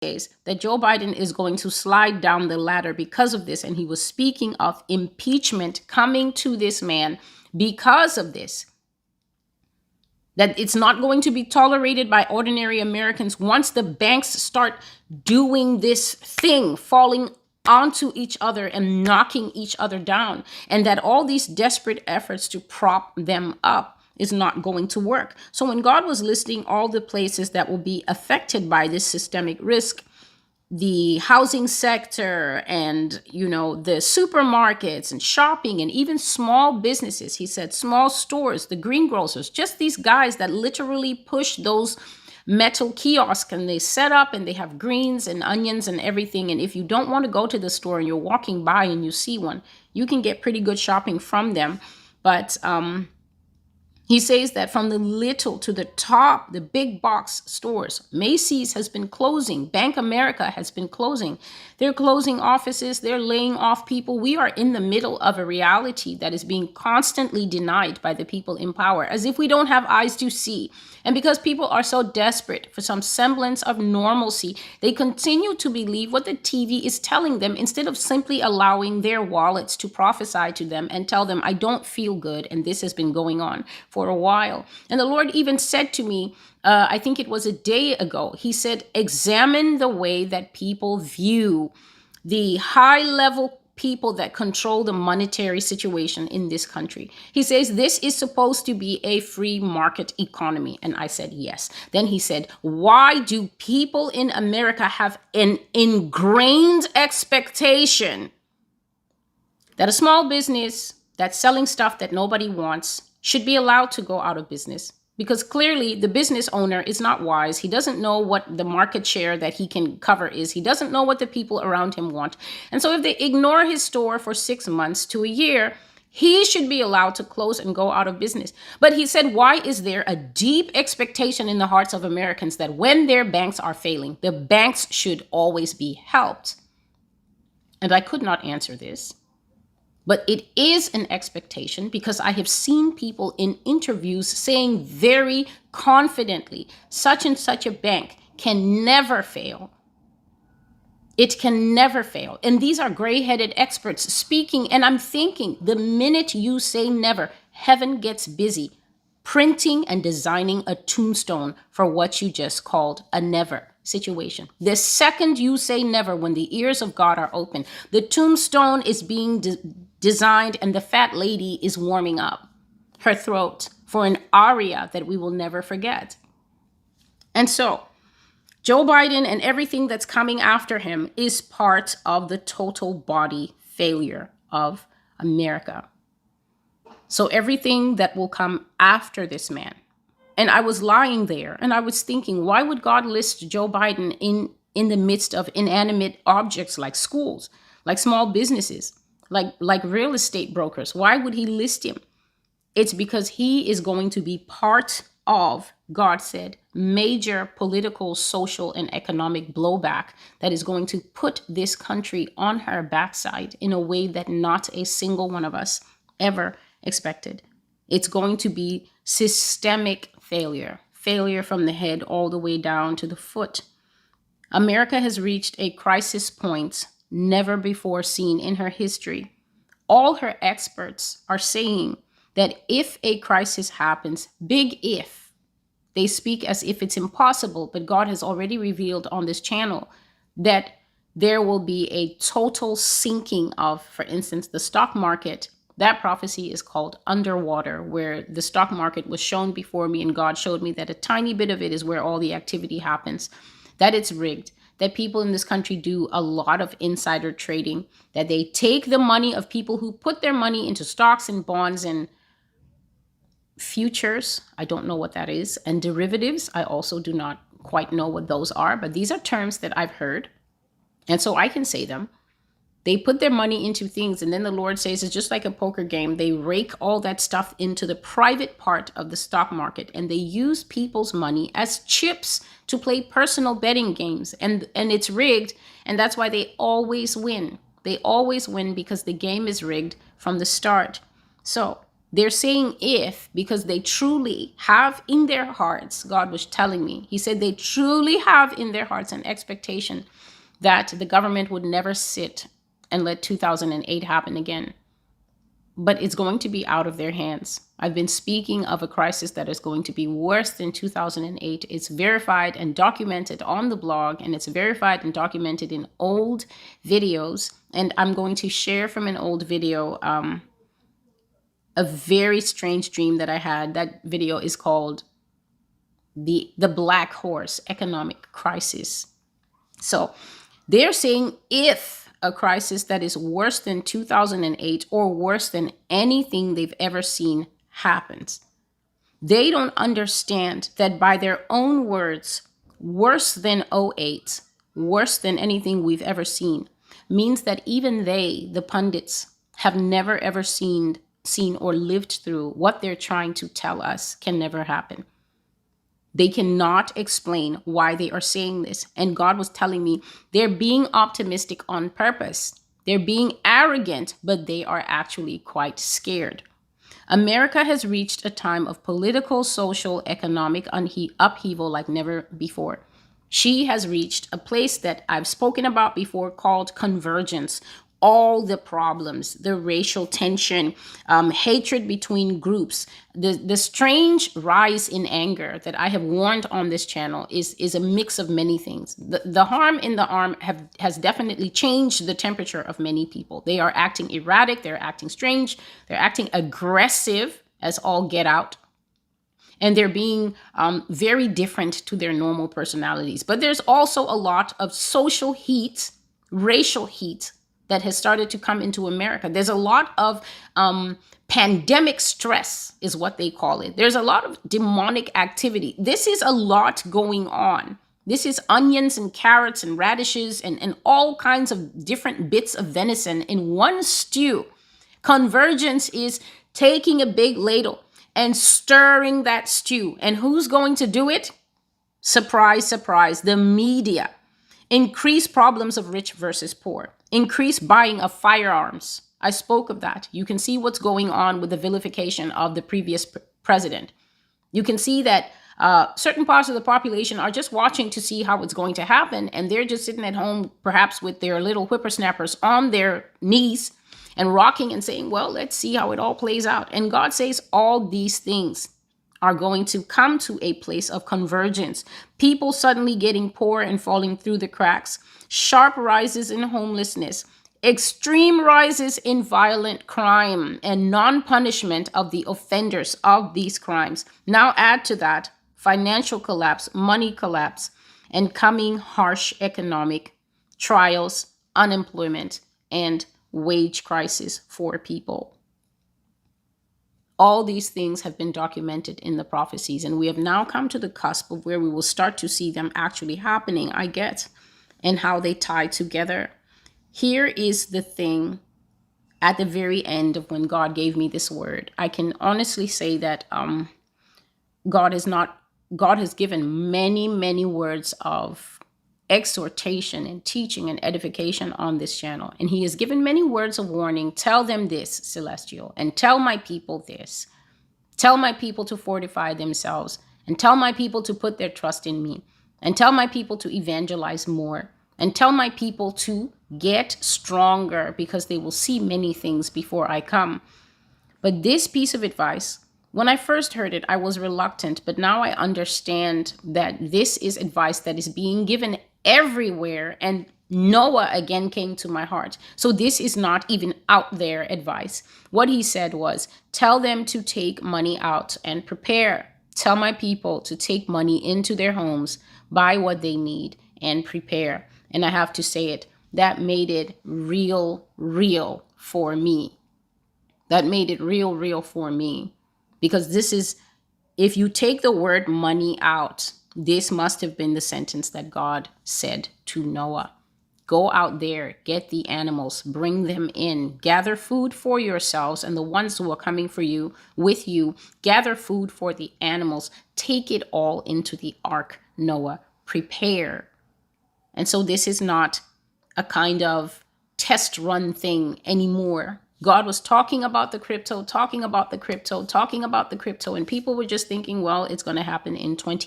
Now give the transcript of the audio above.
says that Joe Biden is going to slide down the ladder because of this. And he was speaking of impeachment coming to this man because of this. That it's not going to be tolerated by ordinary Americans once the banks start doing this thing, falling onto each other and knocking each other down. And that all these desperate efforts to prop them up is not going to work. So when God was listing all the places that will be affected by this systemic risk, the housing sector and, the supermarkets and shopping and even small businesses, he said small stores, the greengrocers, just these guys that literally push those metal kiosks and they set up and they have greens and onions and everything. And if you don't want to go to the store and you're walking by and you see one, you can get pretty good shopping from them. But he says that from the little to the top, the big box stores, Macy's has been closing. Bank America has been closing. They're closing offices. They're laying off people. We are in the middle of a reality that is being constantly denied by the people in power, as if we don't have eyes to see. And because people are so desperate for some semblance of normalcy, they continue to believe what the TV is telling them instead of simply allowing their wallets to prophesy to them and tell them, I don't feel good. And this has been going on for a while. And the Lord even said to me, I think it was a day ago, he said, examine the way that people view the high level people that control the monetary situation in this country. He says, this is supposed to be a free market economy. And I said, yes. Then he said, why do people in America have an ingrained expectation that a small business that's selling stuff that nobody wants should be allowed to go out of business? Because clearly the business owner is not wise. He doesn't know what the market share that he can cover is. He doesn't know what the people around him want. And so if they ignore his store for 6 months to a year, he should be allowed to close and go out of business. But he said, why is there a deep expectation in the hearts of Americans that when their banks are failing, the banks should always be helped? And I could not answer this. But it is an expectation because I have seen people in interviews saying very confidently, such and such a bank can never fail. It can never fail. And these are gray-headed experts speaking. And I'm thinking, the minute you say never, heaven gets busy printing and designing a tombstone for what you just called a never situation. The second you say never, when the ears of God are open, the tombstone is being designed and the fat lady is warming up her throat for an aria that we will never forget. And so Joe Biden and everything that's coming after him is part of the total body failure of America. So everything that will come after this man. And I was lying there and I was thinking, why would God list Joe Biden in the midst of inanimate objects like schools, like small businesses, like real estate brokers? Why would he list him? It's because he is going to be part of, God said, major political, social, and economic blowback that is going to put this country on her backside in a way that not a single one of us ever expected. It's going to be systemic failure from the head all the way down to the foot. America has reached a crisis point never before seen in her history. All her experts are saying that if a crisis happens, big if, they speak as if it's impossible, but God has already revealed on this channel that there will be a total sinking of, for instance, the stock market. That prophecy is called underwater, where the stock market was shown before me and God showed me that a tiny bit of it is where all the activity happens, that it's rigged, that people in this country do a lot of insider trading, that they take the money of people who put their money into stocks and bonds and futures. I don't know what that is. And derivatives. I also do not quite know what those are, but these are terms that I've heard. And so I can say them. They put their money into things, and then the Lord says it's just like a poker game. They rake all that stuff into the private part of the stock market, and they use people's money as chips to play personal betting games. And it's rigged, and that's why they always win. They always win because the game is rigged from the start. So They're saying if, because they truly have in their hearts, God was telling me, he said they truly have in their hearts an expectation that the government would never sit and let 2008 happen again. But it's going to be out of their hands. I've been speaking of a crisis that is going to be worse than 2008. It's verified and documented on the blog, and it's verified and documented in old videos. And I'm going to share from an old video a very strange dream that I had. That video is called the Black Horse Economic Crisis. So they're saying if a crisis that is worse than 2008 or worse than anything they've ever seen happens, they don't understand that by their own words, worse than '08, worse than anything we've ever seen, means that even they, the pundits, have never ever seen or lived through what they're trying to tell us can never happen. They cannot explain why they are saying this. And God was telling me they're being optimistic on purpose. They're being arrogant, but they are actually quite scared. America has reached a time of political, social, economic upheaval like never before. She has reached a place that I've spoken about before called convergence. All the problems, the racial tension, hatred between groups, the strange rise in anger that I have warned on this channel is a mix of many things. The harm in the arm has definitely changed the temperature of many people. They are acting erratic, they're acting strange, they're acting aggressive as all get out. And they're being very different to their normal personalities. But there's also a lot of social heat, racial heat, that has started to come into America. There's a lot of pandemic stress is what they call it. There's a lot of demonic activity. This is a lot going on. This is onions and carrots and radishes and all kinds of different bits of venison in one stew. Convergence is taking a big ladle and stirring that stew. And who's going to do it? Surprise, surprise, the media. Increase problems of rich versus poor. Increase buying of firearms. I spoke of that. You can see what's going on with the vilification of the previous president. You can see that certain parts of the population are just watching to see how it's going to happen. And they're just sitting at home, perhaps with their little whippersnappers on their knees and rocking and saying, well, let's see how it all plays out. And God says all these things are going to come to a place of convergence. People suddenly getting poor and falling through the cracks. Sharp rises in homelessness. Extreme rises in violent crime and non-punishment of the offenders of these crimes. Now add to that financial collapse, money collapse, and coming harsh economic trials, unemployment, and wage crisis for people. All these things have been documented in the prophecies, and we have now come to the cusp of where we will start to see them actually happening, I get, and how they tie together. Here is the thing at the very end of when God gave me this word. I can honestly say that God has given many, many words of exhortation and teaching and edification on this channel. And he has given many words of warning. Tell them this, Celestial, and tell my people this. Tell my people to fortify themselves, and tell my people to put their trust in me, and tell my people to evangelize more, and tell my people to get stronger, because they will see many things before I come. But this piece of advice, when I first heard it, I was reluctant, but now I understand that this is advice that is being given everywhere, and Noah again came to my heart. So this is not even out there advice. What he said was, tell them to take money out and prepare. Tell my people to take money into their homes, buy what they need, and prepare. And I have to say it, that made it real for me. That made it real for me. Because this is, if you take the word money out, this must have been the sentence that God said to Noah. Go out there, get the animals, bring them in, gather food for yourselves and the ones who are coming for you, with you, gather food for the animals, take it all into the ark, Noah, prepare. And so this is not a kind of test run thing anymore. God was talking about the crypto, talking about the crypto, talking about the crypto, and people were just thinking, well, it's going to happen in 20